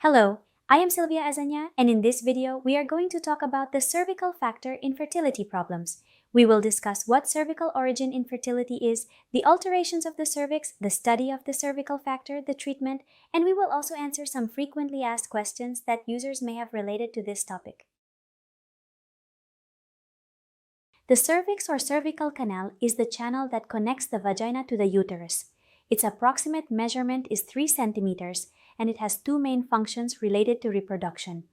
Hello, I am Sylvia Azania, and in this video, we are going to talk about the cervical factor infertility problems. We will discuss what cervical origin infertility is, the alterations of the cervix, the study of the cervical factor, the treatment, and we will also answer some frequently asked questions that users may have related to this topic. The cervix or cervical canal is the channel that connects the vagina to the uterus. Its approximate measurement is 3 centimeters, and it has two main functions related to reproduction.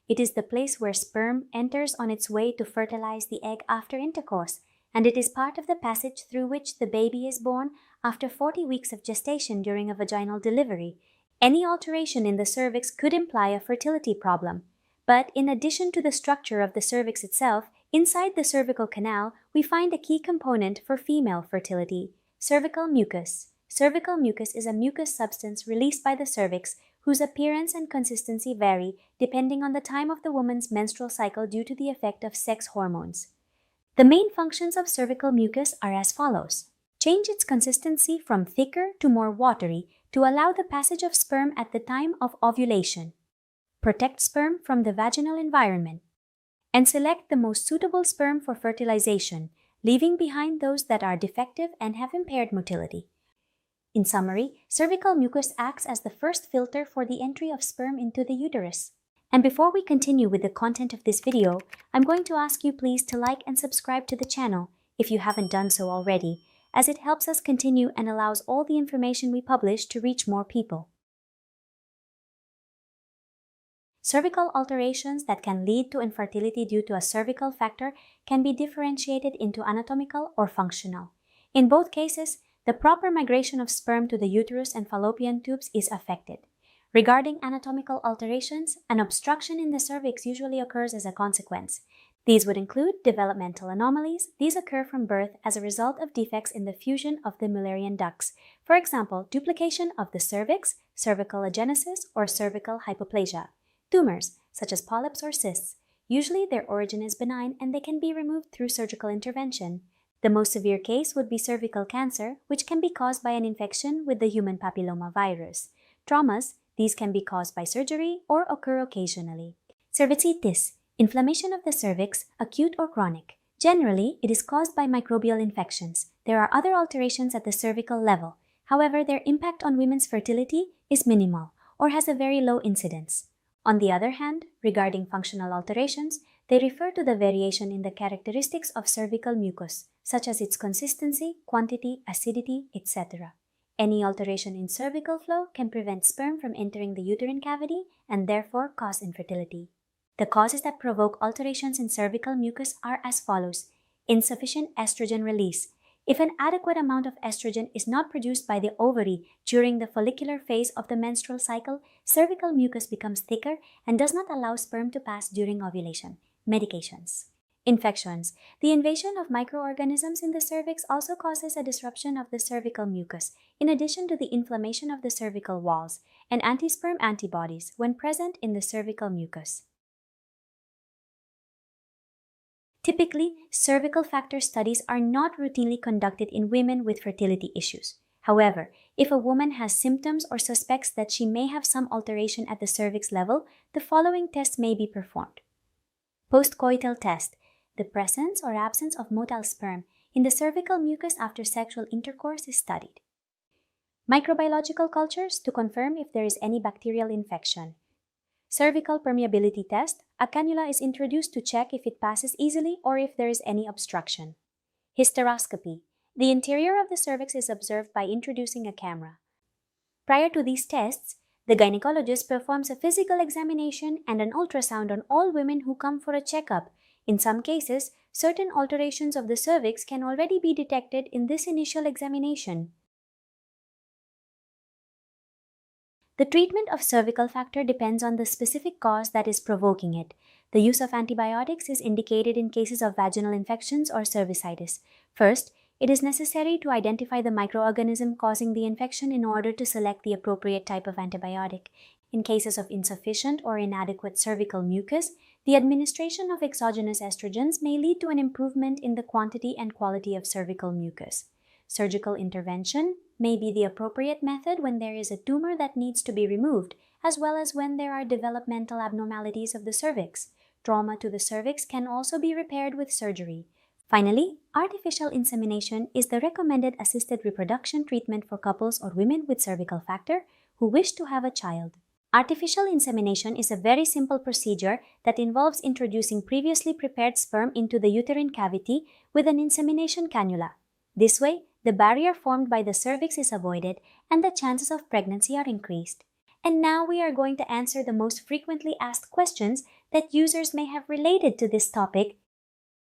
It is the place where sperm enters on its way to fertilize the egg after intercourse, and it is part of the passage through which the baby is born after 40 weeks of gestation during a vaginal delivery. Any alteration in the cervix could imply a fertility problem. But in addition to the structure of the cervix itself, inside the cervical canal, we find a key component for female fertility: cervical mucus. Cervical mucus is a mucus substance released by the cervix whose appearance and consistency vary depending on the time of the woman's menstrual cycle due to the effect of sex hormones. The main functions of cervical mucus are as follows: change its consistency from thicker to more watery to allow the passage of sperm at the time of ovulation, protect sperm from the vaginal environment, and select the most suitable sperm for fertilization, leaving behind those that are defective and have impaired motility. In summary, cervical mucus acts as the first filter for the entry of sperm into the uterus. And before we continue with the content of this video, I'm going to ask you please to like and subscribe to the channel if you haven't done so already, as it helps us continue and allows all the information we publish to reach more people. Cervical alterations that can lead to infertility due to a cervical factor can be differentiated into anatomical or functional. In both cases, the proper migration of sperm to the uterus and fallopian tubes is affected. Regarding anatomical alterations, an obstruction in the cervix usually occurs as a consequence. These would include developmental anomalies. These occur from birth as a result of defects in the fusion of the Mullerian ducts. For example, duplication of the cervix, cervical agenesis, or cervical hypoplasia. Tumors, such as polyps or cysts. Usually their origin is benign and they can be removed through surgical intervention. The most severe case would be cervical cancer, which can be caused by an infection with the human papilloma virus. Traumas, these can be caused by surgery or occur occasionally. Cervicitis, inflammation of the cervix, acute or chronic. Generally, it is caused by microbial infections. There are other alterations at the cervical level. However, their impact on women's fertility is minimal or has a very low incidence. On the other hand, regarding functional alterations, they refer to the variation in the characteristics of cervical mucus, such as its consistency, quantity, acidity, etc. Any alteration in cervical flow can prevent sperm from entering the uterine cavity and therefore cause infertility. The causes that provoke alterations in cervical mucus are as follows: insufficient estrogen release. If an adequate amount of estrogen is not produced by the ovary during the follicular phase of the menstrual cycle, cervical mucus becomes thicker and does not allow sperm to pass during ovulation. Medications. Infections. The invasion of microorganisms in the cervix also causes a disruption of the cervical mucus, in addition to the inflammation of the cervical walls, and anti-sperm antibodies when present in the cervical mucus. Typically, cervical factor studies are not routinely conducted in women with fertility issues. However, if a woman has symptoms or suspects that she may have some alteration at the cervix level, the following tests may be performed. Postcoital test. The presence or absence of motile sperm in the cervical mucus after sexual intercourse is studied. Microbiological cultures to confirm if there is any bacterial infection. Cervical permeability test. A cannula is introduced to check if it passes easily or if there is any obstruction. Hysteroscopy. The interior of the cervix is observed by introducing a camera. Prior to these tests, the gynecologist performs a physical examination and an ultrasound on all women who come for a checkup. In some cases, certain alterations of the cervix can already be detected in this initial examination. The treatment of cervical factor depends on the specific cause that is provoking it. The use of antibiotics is indicated in cases of vaginal infections or cervicitis. First, it is necessary to identify the microorganism causing the infection in order to select the appropriate type of antibiotic. In cases of insufficient or inadequate cervical mucus, the administration of exogenous estrogens may lead to an improvement in the quantity and quality of cervical mucus. Surgical intervention may be the appropriate method when there is a tumor that needs to be removed, as well as when there are developmental abnormalities of the cervix. Trauma to the cervix can also be repaired with surgery. Finally, artificial insemination is the recommended assisted reproduction treatment for couples or women with cervical factor who wish to have a child. Artificial insemination is a very simple procedure that involves introducing previously prepared sperm into the uterine cavity with an insemination cannula. This way, the barrier formed by the cervix is avoided and the chances of pregnancy are increased. And now we are going to answer the most frequently asked questions that users may have related to this topic.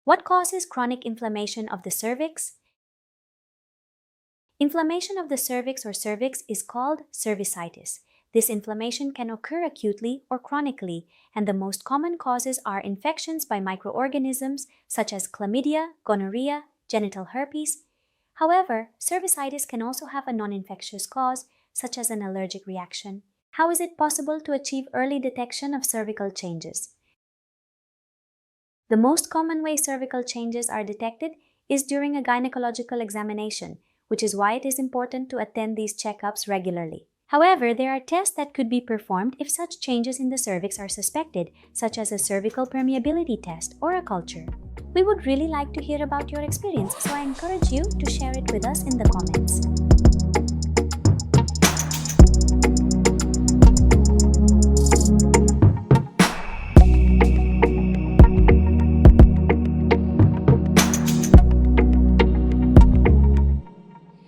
What causes chronic inflammation of the cervix? Inflammation of the cervix or cervix is called cervicitis. This inflammation can occur acutely or chronically, and the most common causes are infections by microorganisms such as chlamydia, gonorrhea, genital herpes. However, cervicitis can also have a non-infectious cause, such as an allergic reaction. How is it possible to achieve early detection of cervical changes? The most common way cervical changes are detected is during a gynecological examination, which is why it is important to attend these checkups regularly. However, there are tests that could be performed if such changes in the cervix are suspected, such as a cervical permeability test or a culture. We would really like to hear about your experience, so I encourage you to share it with us in the comments.